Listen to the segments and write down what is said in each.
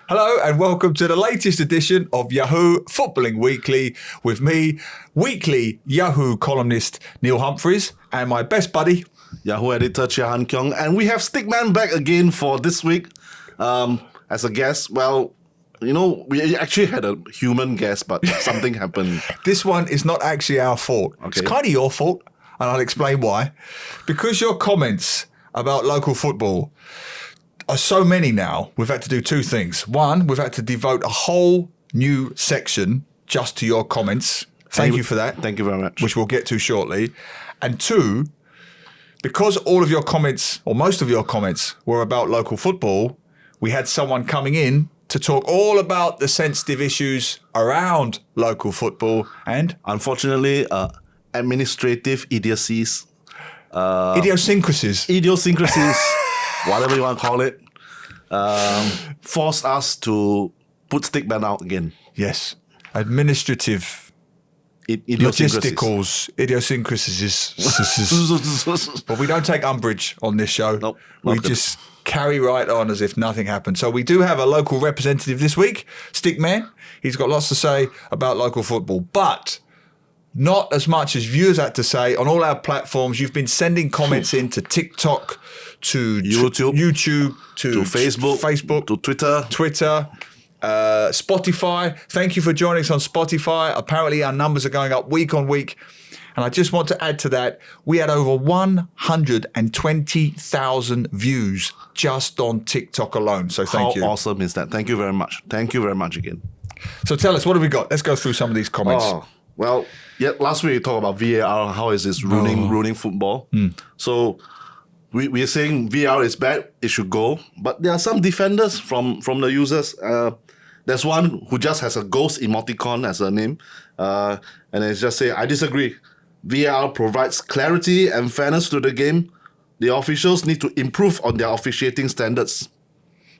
Hello and welcome to the latest edition of Yahoo Footballing Weekly with me, weekly Yahoo columnist Neil Humphreys, and my best buddy, Yahoo editor Chia Keong. And we have Stickman back again for this week as a guest. Well, you know, we actually had a human guest, but something happened. This one is not actually our fault. Okay. It's kind of your fault, and I'll explain why. Because your comments about local football are so many now, we've had to do two things. One, we've had to devote a whole new section just to your comments. Thank you for that. Thank you very much. Which we'll get to shortly. And two, because all of your comments, or most of your comments, were about local football, we had someone coming in to talk all about the sensitive issues around local football and unfortunately, administrative idiocies. idiosyncrasies. Whatever you want to call it, forced us to put Stickman out again. Yes. Administrative, logisticals, idiosyncrasies. But we don't take umbrage on this show. Nope, we just carry right on as if nothing happened. So we do have a local representative this week, Stickman. He's got lots to say about local football, but not as much as viewers had to say. On all our platforms, you've been sending comments in to TikTok, to YouTube, to Facebook, to Twitter. Spotify. Thank you for joining us on Spotify. Apparently our numbers are going up week on week. And I just want to add to that, we had over 120,000 views just on TikTok alone. So thank you. How awesome is that? Thank you very much. Thank you very much again. So tell us, what have we got? Let's go through some of these comments. Well, last week we talked about VAR, how is this ruining football. So we are saying VAR is bad, it should go. But there are some defenders from the users. There's one who just has a ghost emoticon as a name. And it's just say, I disagree. VAR provides clarity and fairness to the game. The officials need to improve on their officiating standards.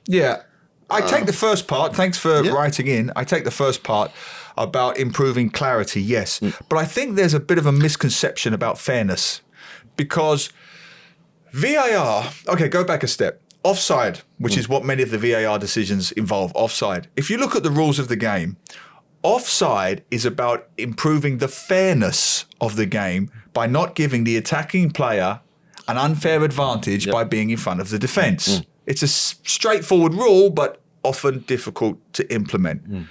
Yeah. I take the first part. Thanks for writing in. I take the first part about improving clarity, yes. But I think there's a bit of a misconception about fairness because VAR, okay, go back a step. Offside, which is what many of the VAR decisions involve, offside. If you look at the rules of the game, offside is about improving the fairness of the game by not giving the attacking player an unfair advantage by being in front of the defence. It's a straightforward rule, but often difficult to implement.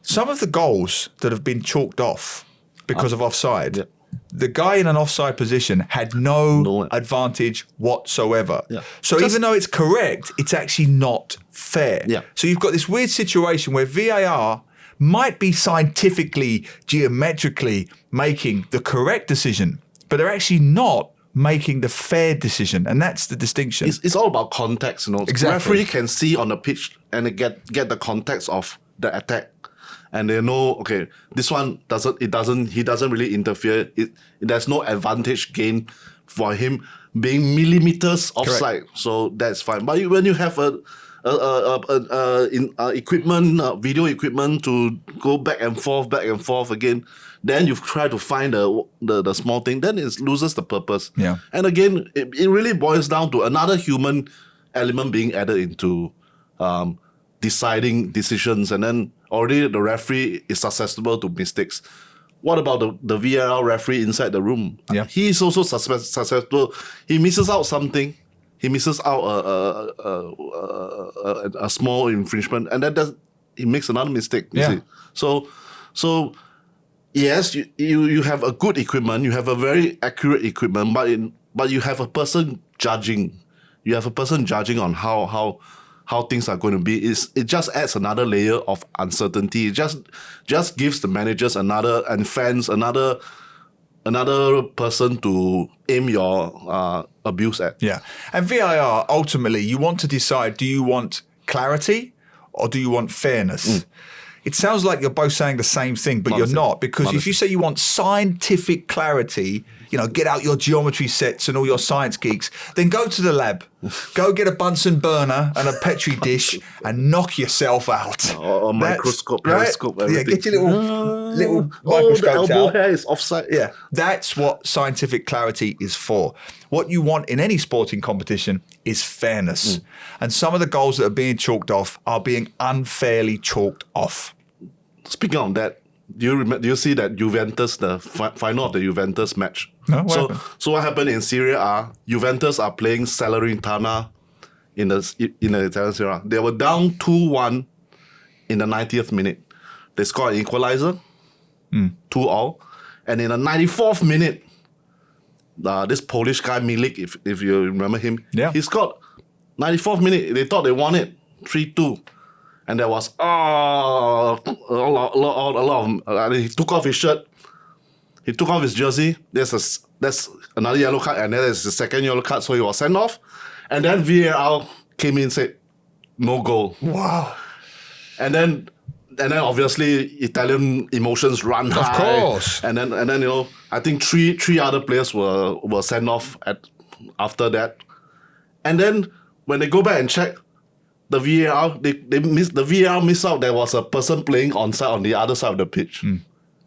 Some of the goals that have been chalked off because of offside, the guy in an offside position had no advantage whatsoever. So even though it's correct, it's actually not fair. So you've got this weird situation where VAR might be scientifically, geometrically making the correct decision, but they're actually not making the fair decision, and that's the distinction. It's all about context, you know. Exactly. Referee can see on the pitch and get the context of the attack, and they know, okay, this one he doesn't really interfere. There's no advantage gain for him being millimeters offside. Correct. So that's fine. But when you have video equipment to go back and forth again, then you try to find the small thing, then it loses the purpose. And again, it really boils down to another human element being added into deciding decisions, and then already the referee is susceptible to mistakes. What about the VAR referee inside the room? He is also susceptible. He misses out something. He misses out a small infringement, and then he makes another mistake. You see? So yes, you have a good equipment, you have a very accurate equipment, but you have a person judging. You have a person judging on how things are going to be. It just adds another layer of uncertainty. It just gives the managers and fans another person to aim your abuse at. And VAR, ultimately, you want to decide, do you want clarity or do you want fairness? It sounds like you're both saying the same thing, but you're not. Because if you say you want scientific clarity, you know, get out your geometry sets and all your science geeks, then go to the lab. Go get a Bunsen burner and a Petri dish and knock yourself out. Or a microscope, periscope, everything. Yeah, get your little microscopes the elbow out. hair is offside. Yeah, that's what scientific clarity is for. What you want in any sporting competition is fairness. And some of the goals that are being chalked off are being unfairly chalked off. Speaking of that, do you see that Juventus, the final of the Juventus match? No, what happened? So what happened in Serie A? Juventus are playing Salernitana in the Italian Serie A. They were down 2-1 in the 90th minute. They scored an equalizer, 2-2. And in the 94th minute, this Polish guy, Milik, if you remember him, he scored 94th minute. They thought they won it, 3-2. And there was a lot of he took off his shirt, he took off his jersey. That's another yellow card, and then there's the second yellow card, so he was sent off. And then VAR came in and said, no goal. Wow. And then obviously Italian emotions run high. Of course. And then I think three other players were sent off after that. And then when they go back and check the VAR, the VAR missed out. There was a person playing onside on the other side of the pitch.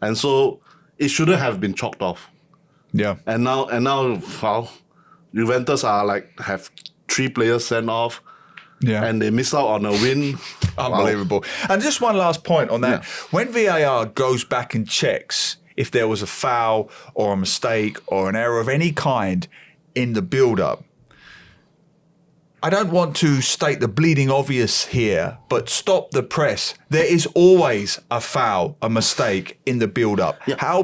And so it shouldn't have been chalked off. Yeah. And now well, Juventus have 3 players sent off. Yeah. And they miss out on a win. Unbelievable. Wow. And just one last point on that. Yeah. When VAR goes back and checks if there was a foul or a mistake or an error of any kind in the build-up, I don't want to state the bleeding obvious here, but stop the press. There is always a foul, a mistake in the build-up. Yeah. How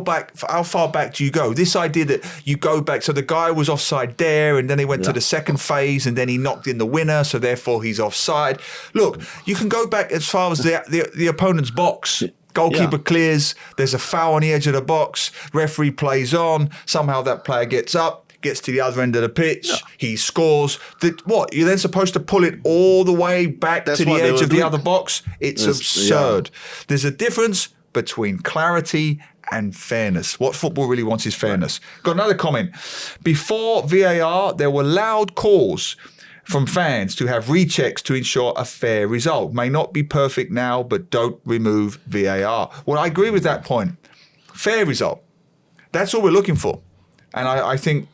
far back do you go? This idea that you go back, so the guy was offside there, and then he went to the second phase, and then he knocked in the winner, so therefore he's offside. Look, you can go back as far as the opponent's box. Goalkeeper clears, there's a foul on the edge of the box, referee plays on, somehow that player gets up, gets to the other end of the pitch, he scores. You're then supposed to pull it all the way back to the edge of the other box? It's absurd. Yeah. There's a difference between clarity and fairness. What football really wants is fairness. Got another comment. Before VAR, there were loud calls from fans to have rechecks to ensure a fair result. May not be perfect now, but don't remove VAR. Well, I agree with that point. Fair result. That's all we're looking for. And I think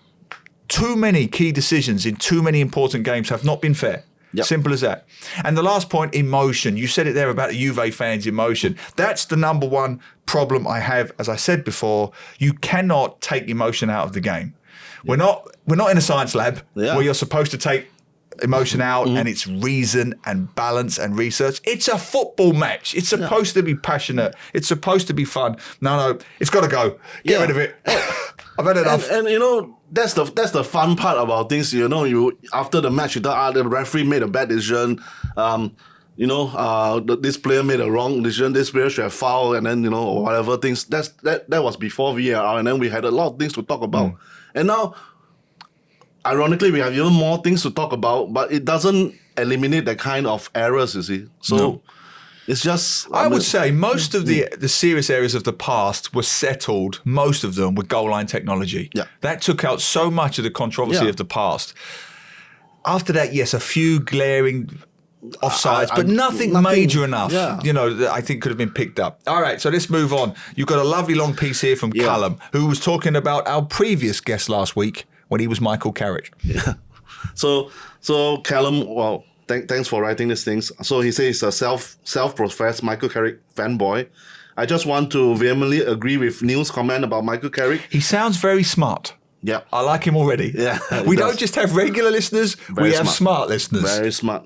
too many key decisions in too many important games have not been fair. Yep. Simple as that. And the last point, emotion. You said it there about the Juve fans' emotion. That's the number one problem I have. As I said before, you cannot take emotion out of the game. We're not in a science lab where you're supposed to take emotion out and it's reason and balance and research. It's a football match. It's supposed to be passionate. It's supposed to be fun. No, it's got to go. Get rid of it. I've had enough. And that's the fun part about things. You after the match, you thought the referee made a bad decision. This player made a wrong decision. This player should have fouled, and then or whatever things. That was before VAR, and then we had a lot of things to talk about. And now, ironically, we have even more things to talk about, but it doesn't eliminate the kind of errors. You see, so. It's just... I would say most of the serious areas of the past were settled, most of them, with goal line technology. Yeah. That took out so much of the controversy of the past. After that, yes, a few glaring offsides, but nothing major enough, that I think could have been picked up. All right, so let's move on. You've got a lovely long piece here from Callum, who was talking about our previous guest last week when he was Michael Carrick. Yeah. So Callum, well... Thanks for writing these things. So he says he's a self-professed Michael Carrick fanboy. I just want to vehemently agree with Neil's comment about Michael Carrick. He sounds very smart. Yeah. I like him already. Yeah. We don't just have regular listeners, we have smart listeners. Very smart.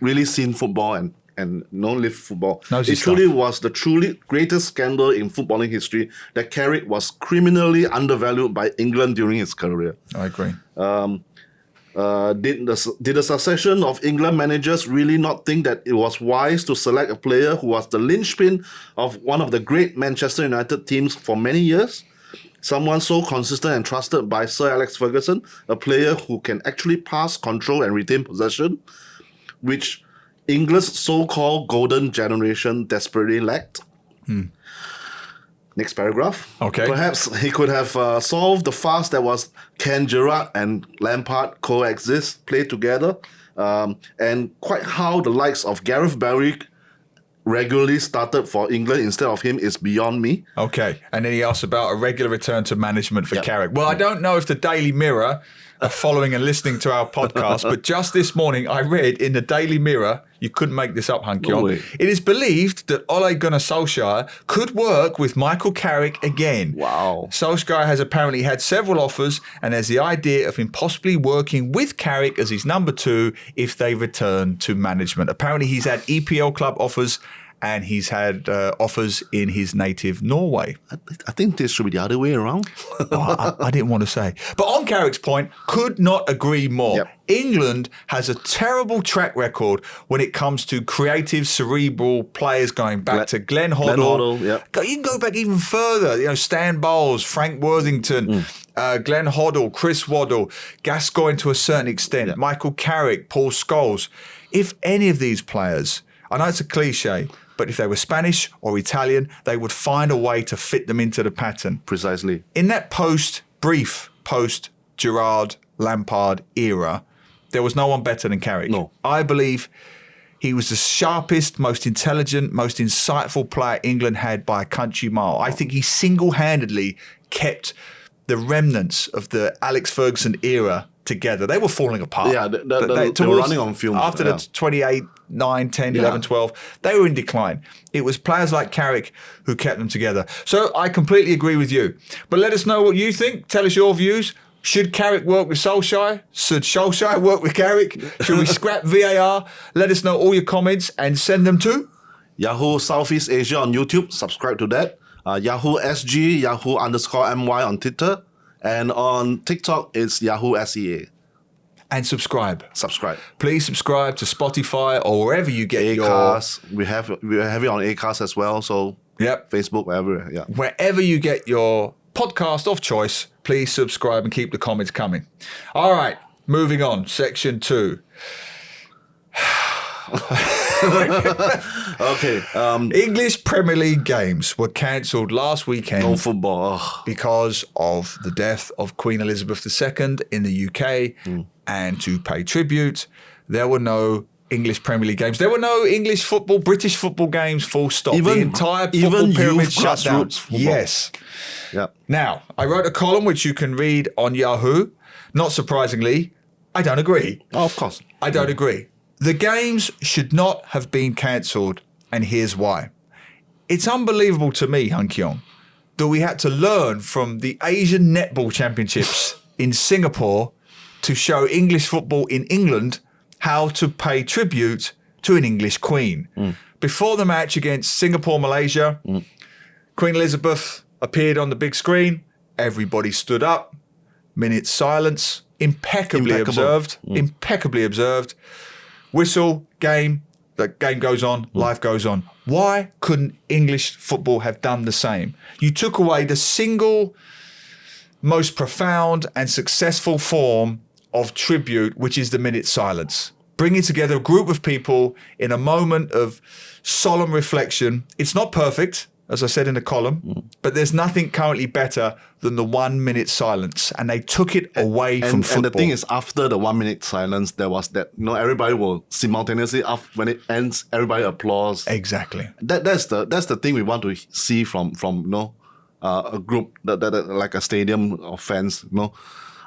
Really seen football and live football. It truly was the truly greatest scandal in footballing history that Carrick was criminally undervalued by England during his career. I agree. Did the succession of England managers really not think that it was wise to select a player who was the linchpin of one of the great Manchester United teams for many years? Someone so consistent and trusted by Sir Alex Ferguson, a player who can actually pass, control and retain possession, which England's so-called golden generation desperately lacked. Next paragraph. Okay. Perhaps he could have solved the farce that was can Gerrard and Lampard coexist, play together, and quite how the likes of Gareth Bale regularly started for England instead of him is beyond me. Okay. And then he asked about a regular return to management for Carrick. Well, I don't know if the Daily Mirror are following and listening to our podcast, but just this morning I read in the Daily Mirror, you couldn't make this up, Han Keong. No way. It is believed that Ole Gunnar Solskjaer could work with Michael Carrick again. Wow. Solskjaer has apparently had several offers and has the idea of him possibly working with Carrick as his number 2 if they return to management. Apparently he's had EPL club offers and he's had offers in his native Norway. I think this should be the other way around. I didn't want to say. But on Carrick's point, could not agree more. Yep. England has a terrible track record when it comes to creative, cerebral players going back to Glenn Hoddle. Yep. You can go back even further. Stan Bowles, Frank Worthington, Glenn Hoddle, Chris Waddle, Gascoigne to a certain extent, Michael Carrick, Paul Scholes. If any of these players, I know it's a cliche, but if they were Spanish or Italian, they would find a way to fit them into the pattern. Precisely. In that brief post-Gerrard, Lampard era, there was no one better than Carrick. No. I believe he was the sharpest, most intelligent, most insightful player England had by a country mile. I think he single-handedly kept the remnants of the Alex Ferguson era together. They were falling apart. Yeah, they were running on fumes. After the 28, 9, 10, 11, 12, they were in decline. It was players like Carrick who kept them together. So I completely agree with you. But let us know what you think. Tell us your views. Should Carrick work with Solskjaer? Should Solskjaer work with Carrick? Should we scrap VAR? Let us know all your comments and send them to Yahoo Southeast Asia on YouTube. Subscribe to that. Yahoo SG, Yahoo_MY on Twitter. And on TikTok, it's Yahoo SEA. And subscribe. Subscribe. Please subscribe to Spotify or wherever you get Acast. We have it on Acast as well. So Facebook, wherever. Yeah. Wherever you get your podcast of choice, please subscribe and keep the comments coming. All right, moving on. Section 2. Okay. English Premier League games were cancelled last weekend. No football. Because of the death of Queen Elizabeth II in the UK. And to pay tribute, there were no English Premier League games. There were no English football, British football games, full stop. The entire football pyramid shut down. Football. Yes. Yeah. Now, I wrote a column which you can read on Yahoo. Not surprisingly, I don't agree. Oh, of course. I don't agree. The games should not have been cancelled, and here's why. It's unbelievable to me, Han Keong, that we had to learn from the Asian Netball Championships in Singapore to show English football in England how to pay tribute to an English queen. Before the match against Singapore, Malaysia, Queen Elizabeth appeared on the big screen. Everybody stood up. Minute silence. Impeccably observed. Impeccably observed. Whistle, game, the game goes on, life goes on. Why couldn't English football have done the same? You took away the single most profound and successful form of tribute, which is the minute silence. Bringing together a group of people in a moment of solemn reflection. It's not perfect, as I said in the column, but there's nothing currently better than the 1 minute silence. And they took it away from football. And the thing is, after the 1 minute silence, there was that, everybody will simultaneously, when it ends, everybody applause. Exactly. That's the thing we want to see from a group, that like a stadium of fans.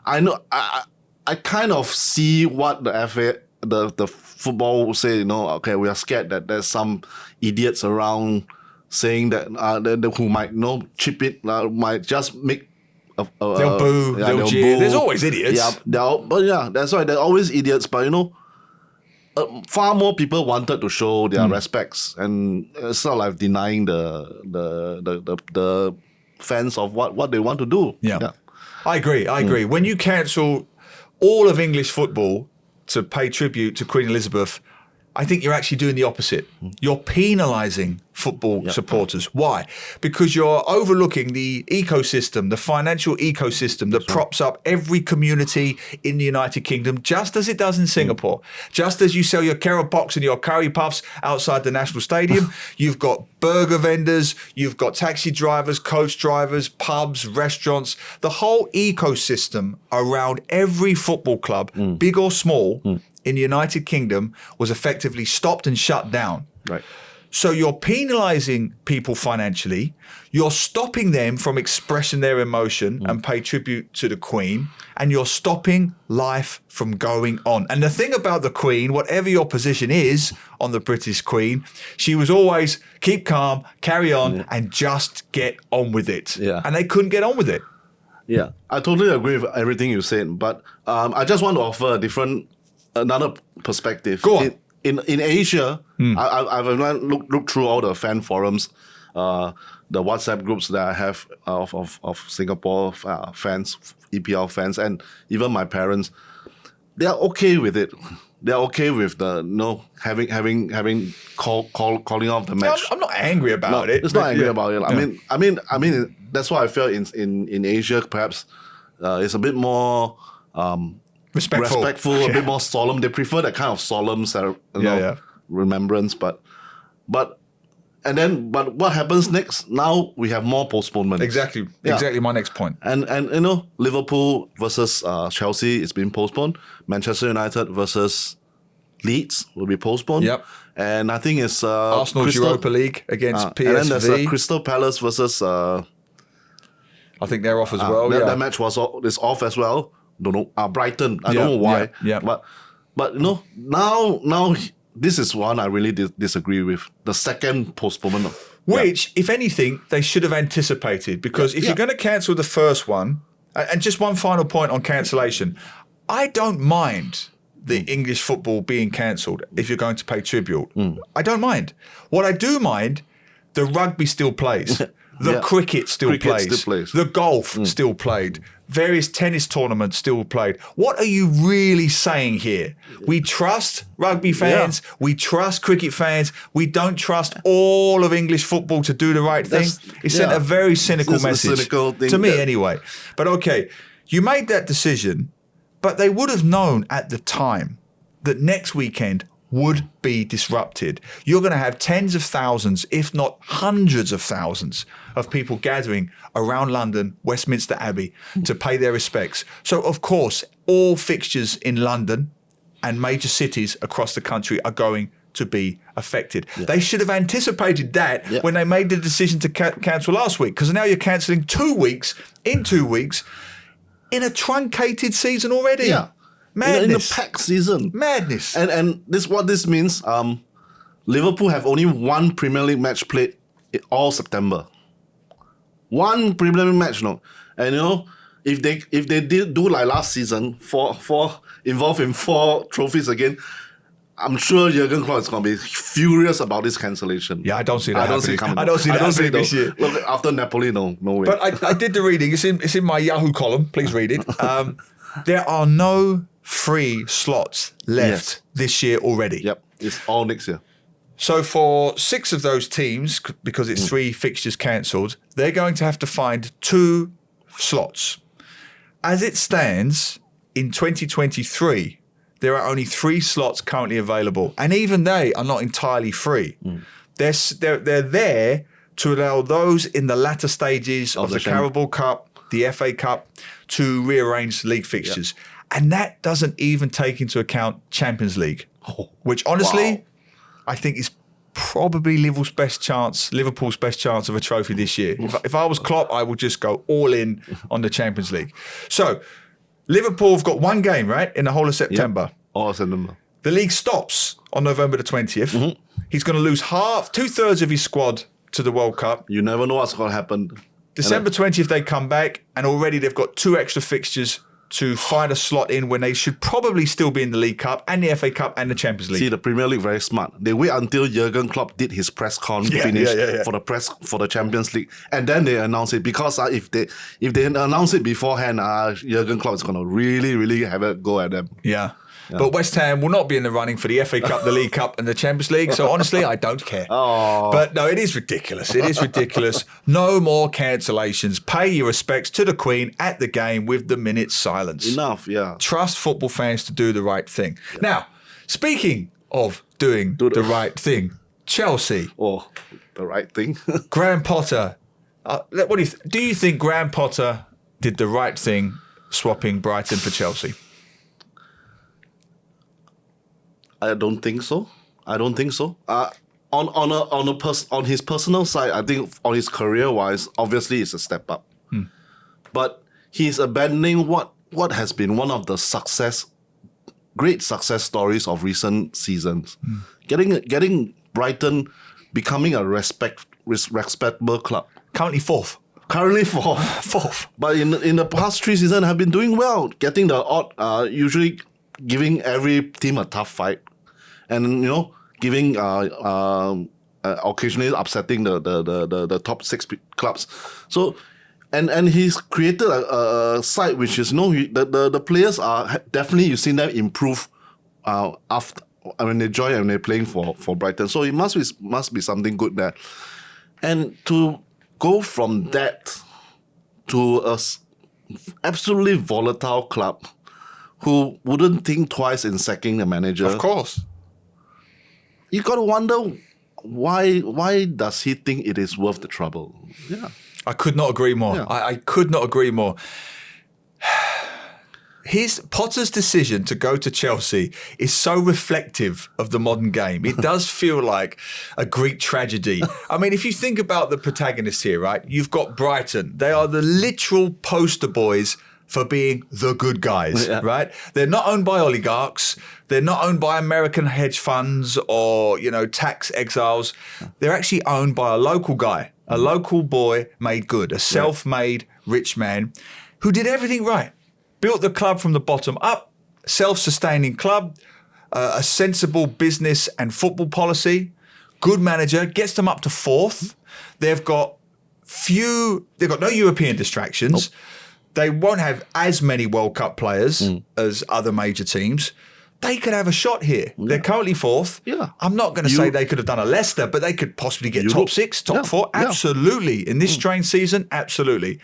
I know, I kind of see what the FA, the football will say, okay, we are scared that there's some idiots around saying that who might chip it, might just make they'll boo, they'll jeer. There's always idiots. Yeah, that's why there's always idiots. But far more people wanted to show their respects, and it's not like denying the fans of what they want to do. Yeah. I agree. When you cancel all of English football to pay tribute to Queen Elizabeth, I think you're actually doing the opposite. You're penalising football supporters. Why? Because you're overlooking the ecosystem, the financial ecosystem that props up every community in the United Kingdom, just as it does in Singapore. Just as you sell your carrot box and your curry puffs outside the National Stadium, you've got burger vendors, you've got taxi drivers, coach drivers, pubs, restaurants. The whole ecosystem around every football club, big or small, in the United Kingdom was effectively stopped and shut down. Right. So you're penalising people financially. You're stopping them from expressing their emotion and pay tribute to the Queen. And you're stopping life from going on. And the thing about the Queen, whatever your position is on the British Queen, she was always keep calm, carry on, and just get on with it. Yeah. And they couldn't get on with it. Yeah, I totally agree with everything you said, but I just want to offer another perspective. Go on. In Asia, I've looked through all the fan forums, the WhatsApp groups that I have of Singapore fans, EPL fans, and even my parents. They are okay with it. They're okay with having calling off the match. I'm not angry about it. It's not angry about it. I mean, that's what I felt in Asia. Perhaps it's a bit more Respectful, a bit more solemn. They prefer that kind of solemn, remembrance. But what happens next? Now we have more postponement. Exactly my next point. And Liverpool versus Chelsea is being postponed. Manchester United versus Leeds will be postponed. Yep. And I think it's Arsenal's Europa League against PSV. And then there's Crystal Palace versus. I think they're off as well. That match is off as well. Don't know. Brighton. I don't know why. Yeah. But now this is one I really disagree with. The second postponement. Which, if anything, they should have anticipated. Because if you're going to cancel the first one, and just one final point on cancellation, I don't mind the English football being cancelled if you're going to pay tribute. I don't mind. What I do mind, the rugby still plays. The cricket still plays. The golf still played. Various tennis tournaments still played. What are you really saying here? We trust rugby fans. We trust cricket fans. We don't trust all of English football to do the right thing. It sent a very cynical message. To me, anyway. But okay, you made that decision, but they would have known at the time that next weekend would be disrupted. You're going to have tens of thousands, if not hundreds of thousands, of people gathering around London, Westminster Abbey, to pay their respects. So, of course, all fixtures in London and major cities across the country are going to be affected. They should have anticipated that when they made the decision to cancel last week, because now you're cancelling 2 weeks in a truncated season already. Yeah. Madness. In the packed season. Madness. And this means Liverpool have only one Premier League match played in all September. One Premier League match, no. And if they did do like last season, four involved in 4 trophies again, I'm sure Jurgen Klopp is going to be furious about this cancellation. Yeah, I don't see that happening. I don't see that happening this year. Look, after Napoli, no way. But I did the reading. It's in my Yahoo column. Please read it. There are no free slots left this year already. Yep, it's all next year. So for 6 of those teams, because it's 3 fixtures cancelled, they're going to have to find 2 slots. As it stands, in 2023, there are only 3 slots currently available, and even they are not entirely free. They're there to allow those in the latter stages of the Carabao Cup, the FA Cup, to rearrange league fixtures. Yep. And that doesn't even take into account Champions League, which honestly, I think is probably Liverpool's best chance of a trophy this year. If I was Klopp, I would just go all in on the Champions League. So Liverpool have got 1 game, right, in the whole of September. Yep. All of September. The league stops on November the 20th. He's going to lose 2/3 of his squad to the World Cup. You never know what's going to happen. December 20th, they come back, and already they've got 2 extra fixtures to find a slot in when they should probably still be in the League Cup and the FA Cup and the Champions League. See, the Premier League very smart. They wait until Jurgen Klopp did his press con finish for the Champions League, and then they announce it, because if they announce it beforehand, Jurgen Klopp is going to really have a go at them. Yeah. But West Ham will not be in the running for the FA Cup, the League Cup and the Champions League. So honestly, I don't care. But no, it is ridiculous. It is ridiculous. No more cancellations. Pay your respects to the Queen at the game with the minute's silence. Enough, yeah. Trust football fans to do the right thing. Yeah. Now, speaking of doing the right thing, Chelsea. The right thing. Graham Potter. Do you think Graham Potter did the right thing swapping Brighton for Chelsea? I don't think so. on his personal side, I think on his career wise, obviously it's a step up. But he's abandoning what has been one of the great success stories of recent seasons. Getting Brighton becoming a respectable club. Currently fourth. Fourth. But in the past 3 seasons have been doing well, getting the odd, usually giving every team a tough fight, and giving occasionally upsetting the top 6 clubs. So. And he's created a side which is the players are definitely, you've seen them improve after when they join and they're playing for Brighton. So it must be something good there. And to go from that to a absolutely volatile club who wouldn't think twice in sacking the manager. Of course. You got to wonder why does he think it is worth the trouble? Yeah. I could not agree more. Yeah. I could not agree more. Potter's decision to go to Chelsea is so reflective of the modern game. It does feel like a Greek tragedy. I mean, if you think about the protagonists here, right? You've got Brighton. They are the literal poster boys for being the good guys, right? They're not owned by oligarchs. They're not owned by American hedge funds or, tax exiles. They're actually owned by a local guy, a local boy made good, a self-made rich man who did everything right. Built the club from the bottom up, self-sustaining club, a sensible business and football policy, good manager, gets them up to fourth. They've got no European distractions. Nope. They won't have as many World Cup players as other major teams. They could have a shot here. Yeah. They're currently fourth. Yeah. I'm not going to say they could have done a Leicester, but they could possibly get top 6, top 4. Absolutely. In this strange season, absolutely.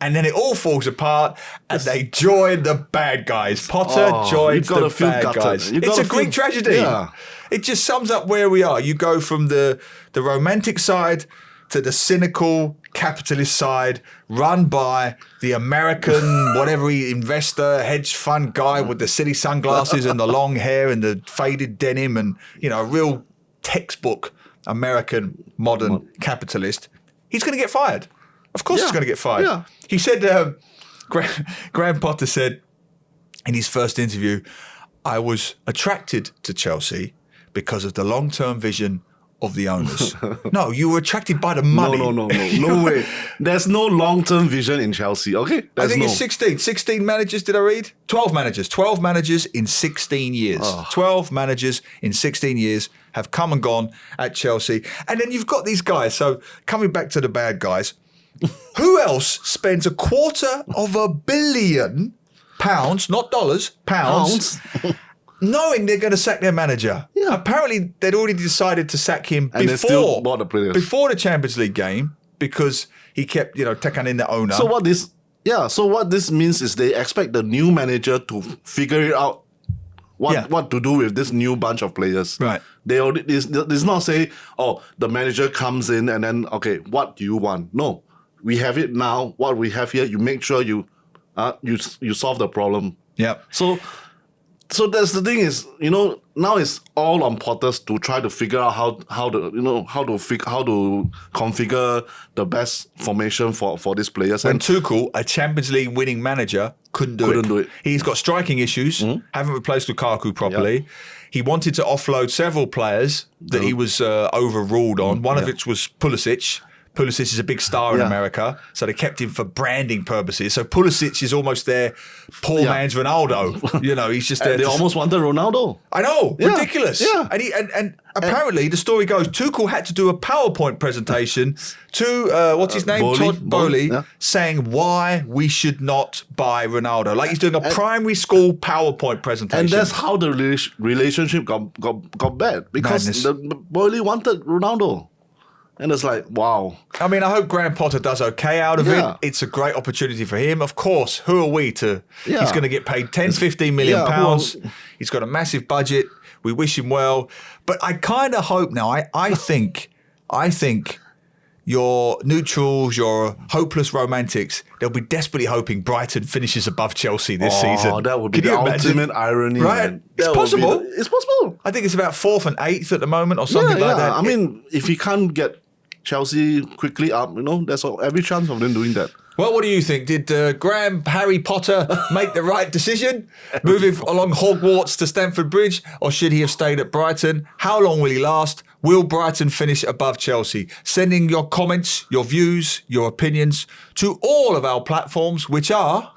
And then it all falls apart and they join the bad guys. Potter joins the bad guys. It's a Greek tragedy. Yeah. It just sums up where we are. You go from the romantic side to the cynical capitalist side, run by the American, whatever investor, hedge fund guy with the silly sunglasses and the long hair and the faded denim and, a real textbook American modern capitalist. He's going to get fired. Of course he's going to get fired. Yeah. He said, Graham Potter said in his first interview, I was attracted to Chelsea because of the long-term vision of the owners. No, you were attracted by the money. No way. There's no long-term vision in Chelsea, okay? I think it's 16. 16 managers, did I read? 12 managers. 12 managers in 16 years. 12 managers in 16 years have come and gone at Chelsea. And then you've got these guys. So coming back to the bad guys, who else spends £250 million, not dollars, pounds. Knowing they're going to sack their manager. Yeah. Apparently, they'd already decided to sack him before the Champions League game because he kept, taking in the owner. So what this means is they expect the new manager to figure it out what to do with this new bunch of players. Right. It's not say, the manager comes in and then, okay, what do you want? No, we have it now. What we have here, you make sure you solve the problem. Yeah. So that's the thing is, now it's all on Potters to try to figure out how to configure the best formation for these players. And Tuchel, a Champions League winning manager, couldn't do it. He's got striking issues, haven't replaced Lukaku properly. Yep. He wanted to offload several players that he was overruled on. One of which was Pulisic. Pulisic is a big star in America, so they kept him for branding purposes. So Pulisic is almost their poor man's Ronaldo. He's just there. They almost wanted Ronaldo. I know, ridiculous. Yeah. And apparently the story goes, Tuchel had to do a PowerPoint presentation to what's his name, Todd Bowley, saying why we should not buy Ronaldo. Like he's doing a primary school PowerPoint presentation. And that's how the relationship got bad because Bowley wanted Ronaldo. And it's like, wow. I mean, I hope Graham Potter does okay out of it. It's a great opportunity for him. Of course, who are we to... Yeah. He's going to get paid 10, 15 million pounds. He's got a massive budget. We wish him well. But I kind of hope now, I think your neutrals, your hopeless romantics, they'll be desperately hoping Brighton finishes above Chelsea this season. Oh, that would be Can the you imagine? ultimate irony. Right? Man. It's possible. It's possible. I think it's about 4th and 8th at the moment or something like that. I mean, if he can't get Chelsea quickly up, there's every chance of them doing that. Well, what do you think? Did Graham Harry Potter make the right decision, moving along Hogwarts to Stamford Bridge, or should he have stayed at Brighton? How long will he last? Will Brighton finish above Chelsea? Sending your comments, your views, your opinions to all of our platforms, which are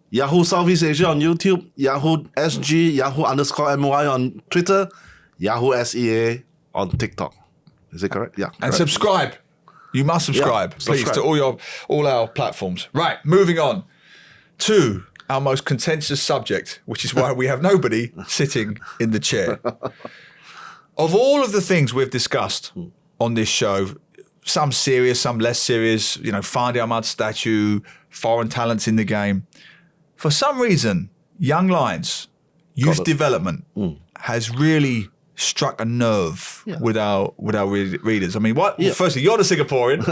Yahoo Southeast Asia on YouTube, Yahoo SG, Yahoo_MY on Twitter, Yahoo SEA on TikTok. Is it correct? Yeah. And correct. subscribe. You must subscribe, please, to all our platforms. Right, moving on to our most contentious subject, which is why we have nobody sitting in the chair. Of all of the things we've discussed on this show, some serious, some less serious, Fandi Ahmad statue, foreign talents in the game. For some reason, Young Lions, youth development, has really struck a nerve with our readers. I mean, what? Yeah. Firstly, you're the Singaporean.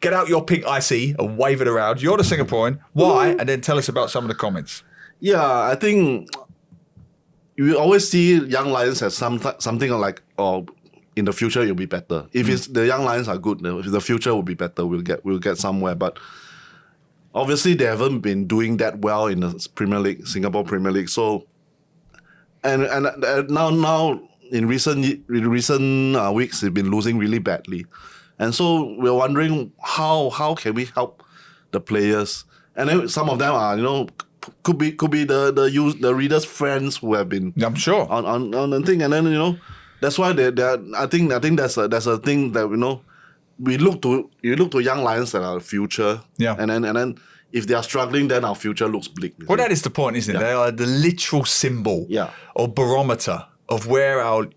Get out your pink IC and wave it around. You're the Singaporean. Why? And then tell us about some of the comments. Yeah, I think you always see Young Lions as something like, in the future it'll be better. If it's the Young Lions are good, the future will be better. We'll get somewhere. But obviously they haven't been doing that well in the Premier League, Singapore Premier League. So and now. In recent weeks, they've been losing really badly, and so we're wondering how can we help the players? And then some of them are could be the readers' friends who have been I'm sure on the thing, and then that's why they I think that's a thing that you look to Young Lions that are the future, and then if they are struggling, then our future looks bleak. Well, that is the point, isn't it? They are the literal symbol or barometer of where our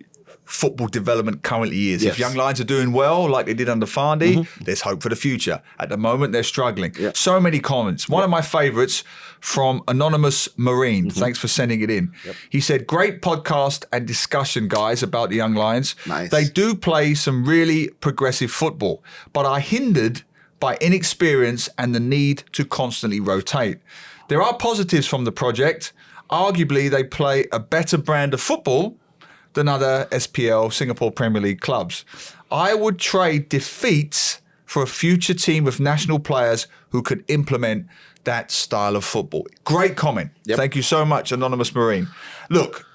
football development currently is. Yes. If Young Lions are doing well, like they did under Fandi, there's hope for the future. At the moment, they're struggling. Yeah. So many comments. One of my favourites from Anonymous Marine. Thanks for sending it in. Yep. He said, great podcast and discussion, guys, about the Young Lions. Nice. They do play some really progressive football, but are hindered by inexperience and the need to constantly rotate. There are positives from the project. Arguably, they play a better brand of football than other SPL, Singapore Premier League clubs. I would trade defeats for a future team of national players who could implement that style of football. Great comment. Yep. Thank you so much, Anonymous Marine. Look,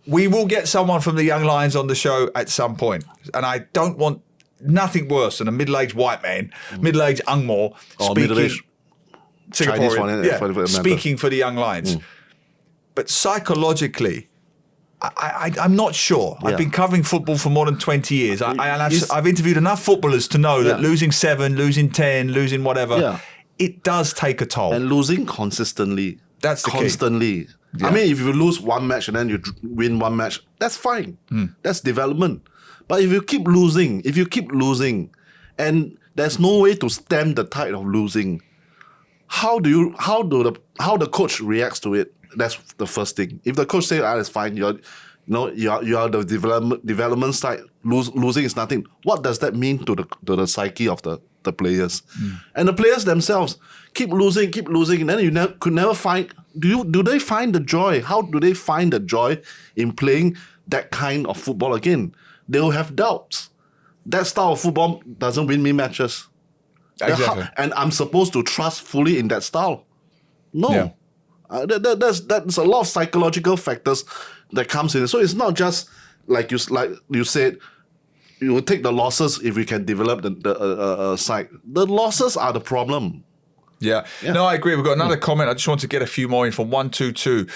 we will get someone from the Young Lions on the show at some point, and I don't want nothing worse than a middle-aged white man, middle-aged Angmo, speaking Singaporean, speaking for the Young Lions. But psychologically, I'm not sure. I've been covering football for more than 20 years. I've interviewed enough footballers to know that losing 7, losing 10, losing whatever, it does take a toll. And losing consistently. That's the constantly. Key. Yeah. I mean, if you lose one match and then you win one match, that's fine. That's development. But if you keep losing, and there's no way to stem the tide of losing, how the coach reacts to it? That's the first thing. If the coach says, it's fine, you are the development side, losing is nothing. What does that mean to the psyche of the players? And the players themselves keep losing, and then you could never find. Do they find the joy? How do they find the joy in playing that kind of football again? They'll have doubts. That style of football doesn't win me matches. Exactly. And I'm supposed to trust fully in that style. No. Yeah. That's a lot of psychological factors that comes in. So it's not just like you said, you will take the losses if we can develop the side. The losses are the problem. Yeah. No, I agree. We've got another comment. I just want to get a few more in from 122.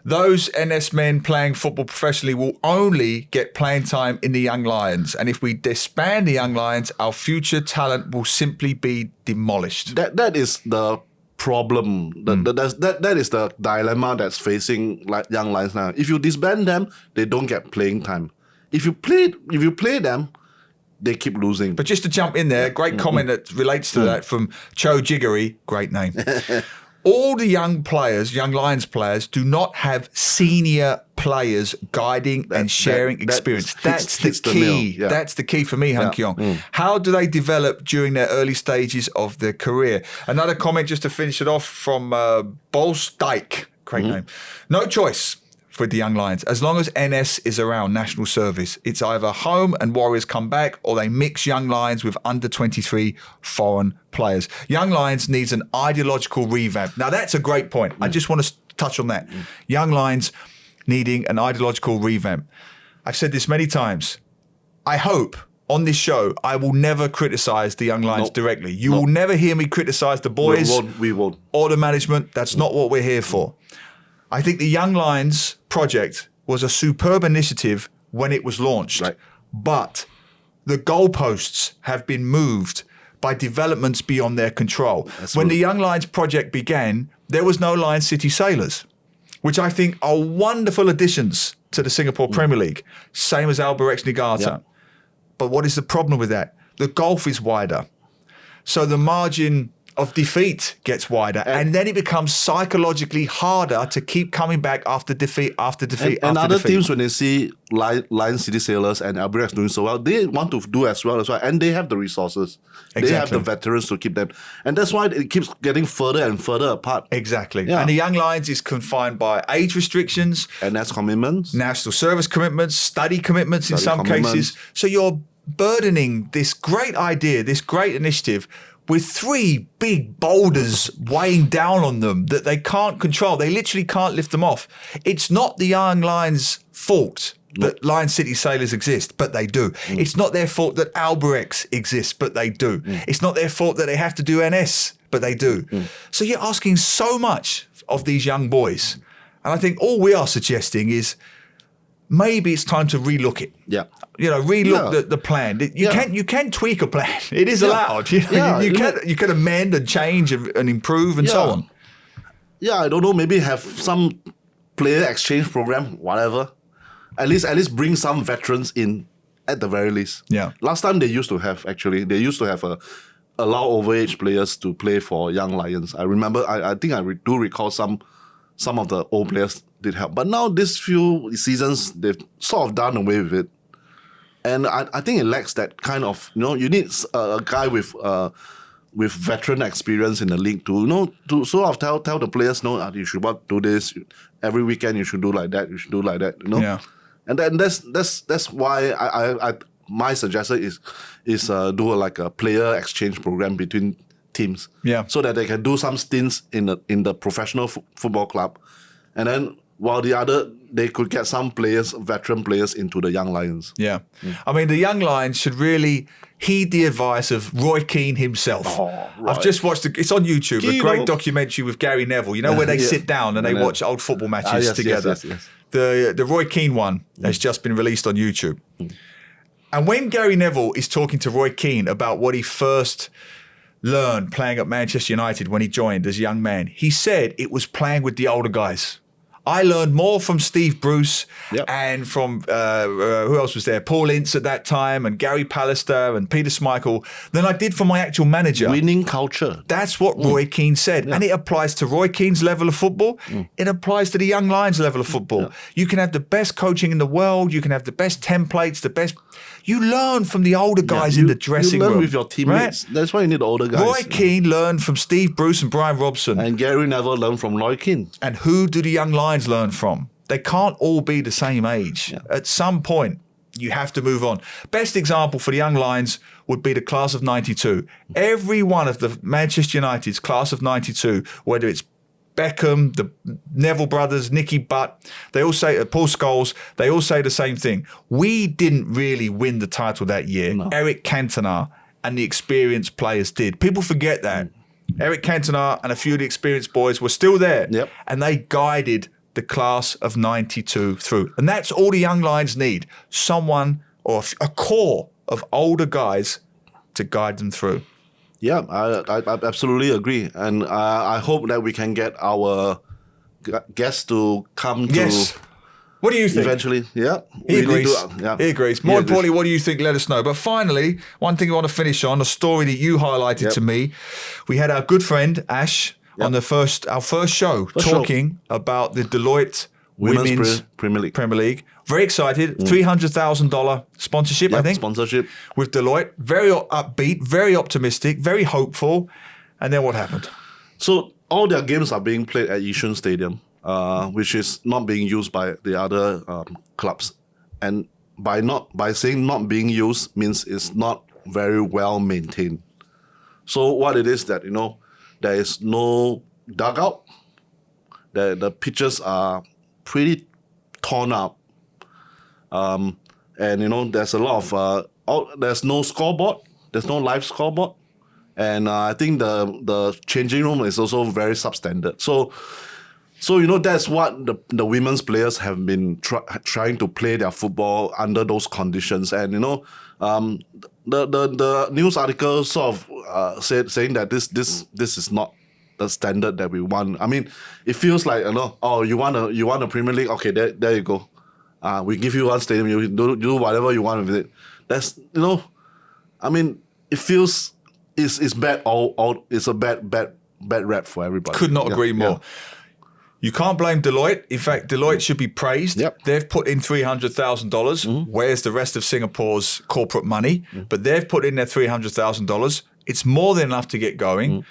Those NS men playing football professionally will only get playing time in the Young Lions. And if we disband the Young Lions, our future talent will simply be demolished. That is the problem. That is the dilemma that's facing Young Lions now. If you disband them, they don't get playing time. If you play them, they keep losing. But just to jump in there, great comment that relates to that from Cho Jiggery, great name. all the young Lions players do not have senior players guiding and sharing experience. That's the key. Yeah. That's the key for me, Keong. How do they develop during their early stages of their career? Another comment just to finish it off from Bolsdijk. Great name. No choice with the young Lions. As long as NS is around, national service, it's either home and Warriors come back, or they mix young Lions with under 23 foreign players. Young Lions needs an ideological revamp. Now that's a great point. I just want to touch on that. Young Lions needing an ideological revamp. I've said this many times. I hope on this show I will never criticize the young Lions directly. You will never hear me criticize the boys we won't. Or the management. That's not what we're here for. I think the Young Lions project was a superb initiative when it was launched, but the goalposts have been moved by developments beyond their control. When the Young Lions project began, there was no Lion City Sailors, which I think are wonderful additions to the Singapore Premier League, same as Albirex Niigata. But what is the problem with that? The gulf is wider. So the margin of defeat gets wider, and then it becomes psychologically harder to keep coming back after defeat after defeat. And other teams, when they see Lion City Sailors and Albirex doing so well, they want to do as well, and they have the resources. They have the veterans to keep them. And that's why it keeps getting further and further apart. Exactly. Yeah. And the Young Lions is confined by age restrictions. And that's commitments. National service commitments, study commitments in some cases. So you're burdening this great idea, this great initiative, with 3 big boulders weighing down on them that they can't control. They literally can't lift them off. It's not the Young Lions' fault that Lion City Sailors exist, but they do. It's not their fault that Albirex exists, but they do. It's not their fault that they have to do NS, but they do. So you're asking so much of these young boys. And I think all we are suggesting is maybe it's time to relook it. Yeah. Relook the plan. You can tweak a plan. It is allowed. You can amend and change and improve and so on. Yeah, I don't know. Maybe have some player exchange program, whatever. At least bring some veterans in at the very least. Yeah. Last time they used to have allow overage players to play for Young Lions. I remember. I think I do recall some of the old players did help. But now this few seasons they've sort of done away with it. And I think it lacks that kind of, you need a guy with veteran experience in the league to sort of tell the players, you should do this every weekend. You should do like that. You should do like that. Yeah. And then that's why I my suggestion is do like a player exchange program between teams. Yeah. So that they can do some stints in the professional football club, and then while they could get some veteran players into the Young Lions. Yeah. I mean, the Young Lions should really heed the advice of Roy Keane himself. Oh, right. I've just watched it's on YouTube, a great documentary with Gary Neville, where they sit down and they watch old football matches together. Yes. The Roy Keane one has just been released on YouTube. And when Gary Neville is talking to Roy Keane about what he first learned playing at Manchester United when he joined as a young man, he said it was playing with the older guys. I learned more from Steve Bruce and from, who else was there? Paul Ince at that time, and Gary Pallister and Peter Schmeichel than I did from my actual manager. Winning culture. That's what Roy Keane said. Yeah. And it applies to Roy Keane's level of football. It applies to the Young Lions level of football. Yeah. You can have the best coaching in the world. You can have the best templates, the best... You learn from the older guys in the dressing room. You learn with your teammates. Right? That's why you need older guys. Roy Keane learned from Steve Bruce and Brian Robson. And Gary Neville learned from Roy Keane. And who do the Young Lions learn from? They can't all be the same age. Yeah. At some point, you have to move on. Best example for the Young Lions would be the class of 92. Every one of the Manchester United's class of 92, whether it's Beckham, the Neville brothers, Nicky Butt, they all say, Paul Scholes, they all say the same thing. We didn't really win the title that year. No. Eric Cantona and the experienced players did. People forget that. Eric Cantona and a few of the experienced boys were still there. Yep. And they guided the class of 92 through. And that's all the Young Lions need. Someone or a core of older guys to guide them through. Yeah, I absolutely agree. And I hope that we can get our guests to come to... Yes. What do you think? Eventually, yeah. He agrees. He agrees. More importantly, what do you think? Let us know. But finally, one thing I want to finish on, a story that you highlighted to me. We had our good friend, Ash, on our first show, talking about the Deloitte Women's Premier League. Very excited. $300,000 sponsorship, I think. Sponsorship. With Deloitte. Very upbeat, very optimistic, very hopeful. And then what happened? So all their games are being played at Yishun Stadium, which is not being used by the other clubs. And by saying not being used means it's not very well maintained. So what it is that, there is no dugout. The pitches are pretty torn up. And, there's a lot of... there's no scoreboard. There's no live scoreboard. And I think the changing room is also very substandard. So that's what the women's players have been trying to play their football under those conditions. And, the news article sort of saying that this is not the standard that we want. I mean, it feels like, you want a Premier League? Okay, there you go. We give you one stadium, you do whatever you want with it. That's, I mean, it feels... It's bad. It's a bad rap for everybody. Could not agree more. You can't blame Deloitte. In fact, Deloitte should be praised. Yep. They've put in $300,000. Where's the rest of Singapore's corporate money? But they've put in their $300,000. It's more than enough to get going.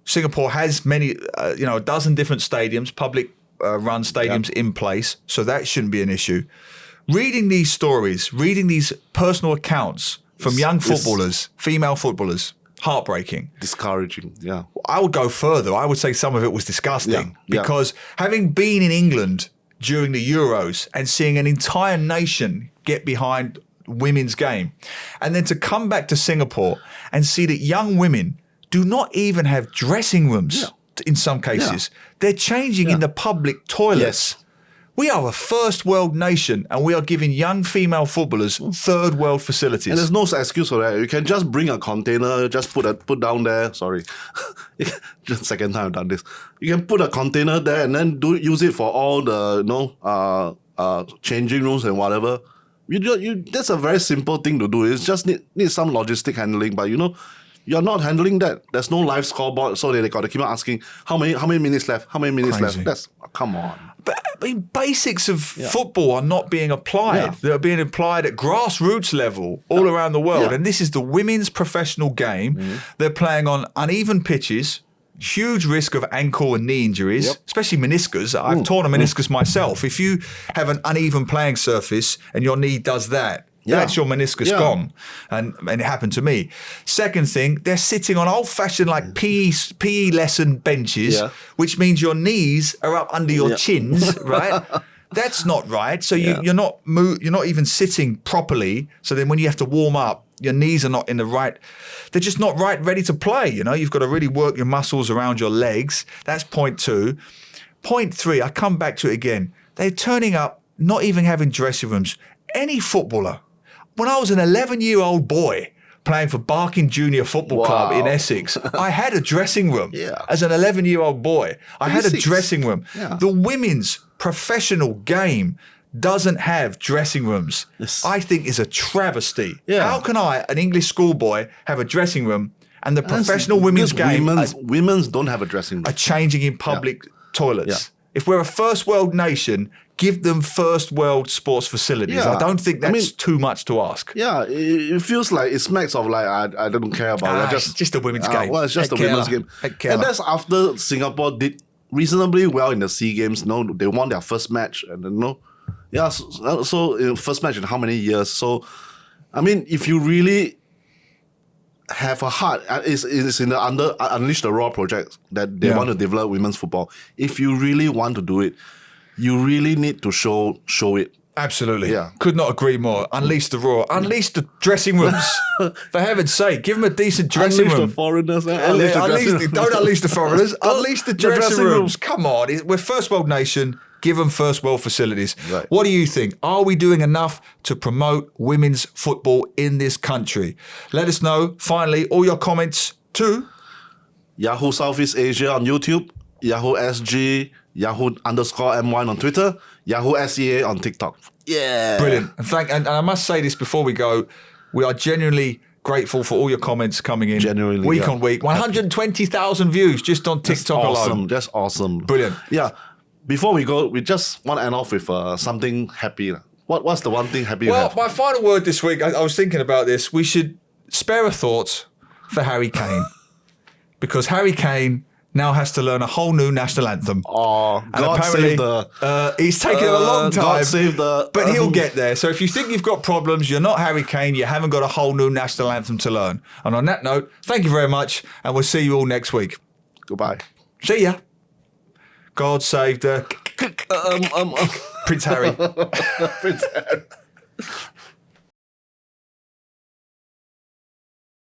Singapore has many, a dozen different stadiums, public run stadiums in place. So that shouldn't be an issue. Reading these stories, reading these personal accounts from young footballers, female footballers, heartbreaking. Discouraging, yeah. I would go further. I would say some of it was disgusting because having been in England during the Euros and seeing an entire nation get behind women's game, and then to come back to Singapore and see that young women do not even have dressing rooms in some cases. They're changing in the public toilets. Yes. We are a first world nation and we are giving young female footballers third world facilities. And there's no excuse for that. You can just bring a container, just put down there. Sorry. Just second time I've done this. You can put a container there and then use it for all the changing rooms and whatever. That's a very simple thing to do. It's just need some logistic handling, but you're not handling that. There's no live scoreboard, so they got to keep on asking how many minutes left. How many minutes left? That's come on. But I mean, basics of football are not being applied. They're being applied at grassroots level all around the world. And this is the women's professional game. They're playing on uneven pitches, huge risk of ankle and knee injuries, especially meniscus. I've torn a meniscus myself. If you have an uneven playing surface and your knee does that, that's your meniscus gone. And it happened to me. Second thing, they're sitting on old-fashioned like PE lesson benches, which means your knees are up under your chins, right? That's not right. So you're not even sitting properly. So then when you have to warm up, your knees are not in the right. They're just not right, ready to play. You've got to really work your muscles around your legs. That's point 2. Point 3, I come back to it again. They're turning up, not even having dressing rooms. Any footballer. When I was an 11-year-old boy playing for Barking Junior Football Club in Essex, I had a dressing room. As an 11-year-old boy, I had a dressing room. The women's professional game doesn't have dressing rooms. I think is a travesty. How can I, an English schoolboy, have a dressing room and the professional women's game... Women's don't have a dressing room. ...are changing in public toilets. If we're a first world nation... Give them first world sports facilities. I don't think that's too much to ask. Yeah, it feels like it smacks of like I don't care about it. It's just a women's game. Well, it's just a women's game. And that's after Singapore did reasonably well in the SEA Games. They won their first match, and so first match in how many years? So, I mean, if you really have a heart, it's in the Unleash the Raw project that they want to develop women's football. If you really want to do it, you really need to show it. Absolutely. Could not agree more. Unleash the Raw. Unleash the dressing rooms. For heaven's sake, give them a decent dressing room. Unleash the foreigners. Don't unleash the foreigners. Unleash the dressing rooms. Come on. We're first world nation. Give them first world facilities. Right. What do you think? Are we doing enough to promote women's football in this country? Let us know. Finally, all your comments to Yahoo Southeast Asia on YouTube, Yahoo SG, Yahoo _M1 on Twitter, Yahoo SEA on TikTok. Yeah. Brilliant. And I must say this before we go. We are genuinely grateful for all your comments coming in. Genuinely, week yeah. on week. 120,000 views just on TikTok alone. That's awesome. Brilliant. Yeah. Before we go, we just want to end off with something happy. What's the one thing happy you have? Well, my final word this week, I was thinking about this. We should spare a thought for Harry Kane. Because Harry Kane now has to learn a whole new national anthem. Oh, God save the... he's taken a long time. God save the... But he'll get there. So if you think you've got problems, you're not Harry Kane, you haven't got a whole new national anthem to learn. And on that note, thank you very much, and we'll see you all next week. Goodbye. See ya. God save the... Prince Harry. Prince Harry.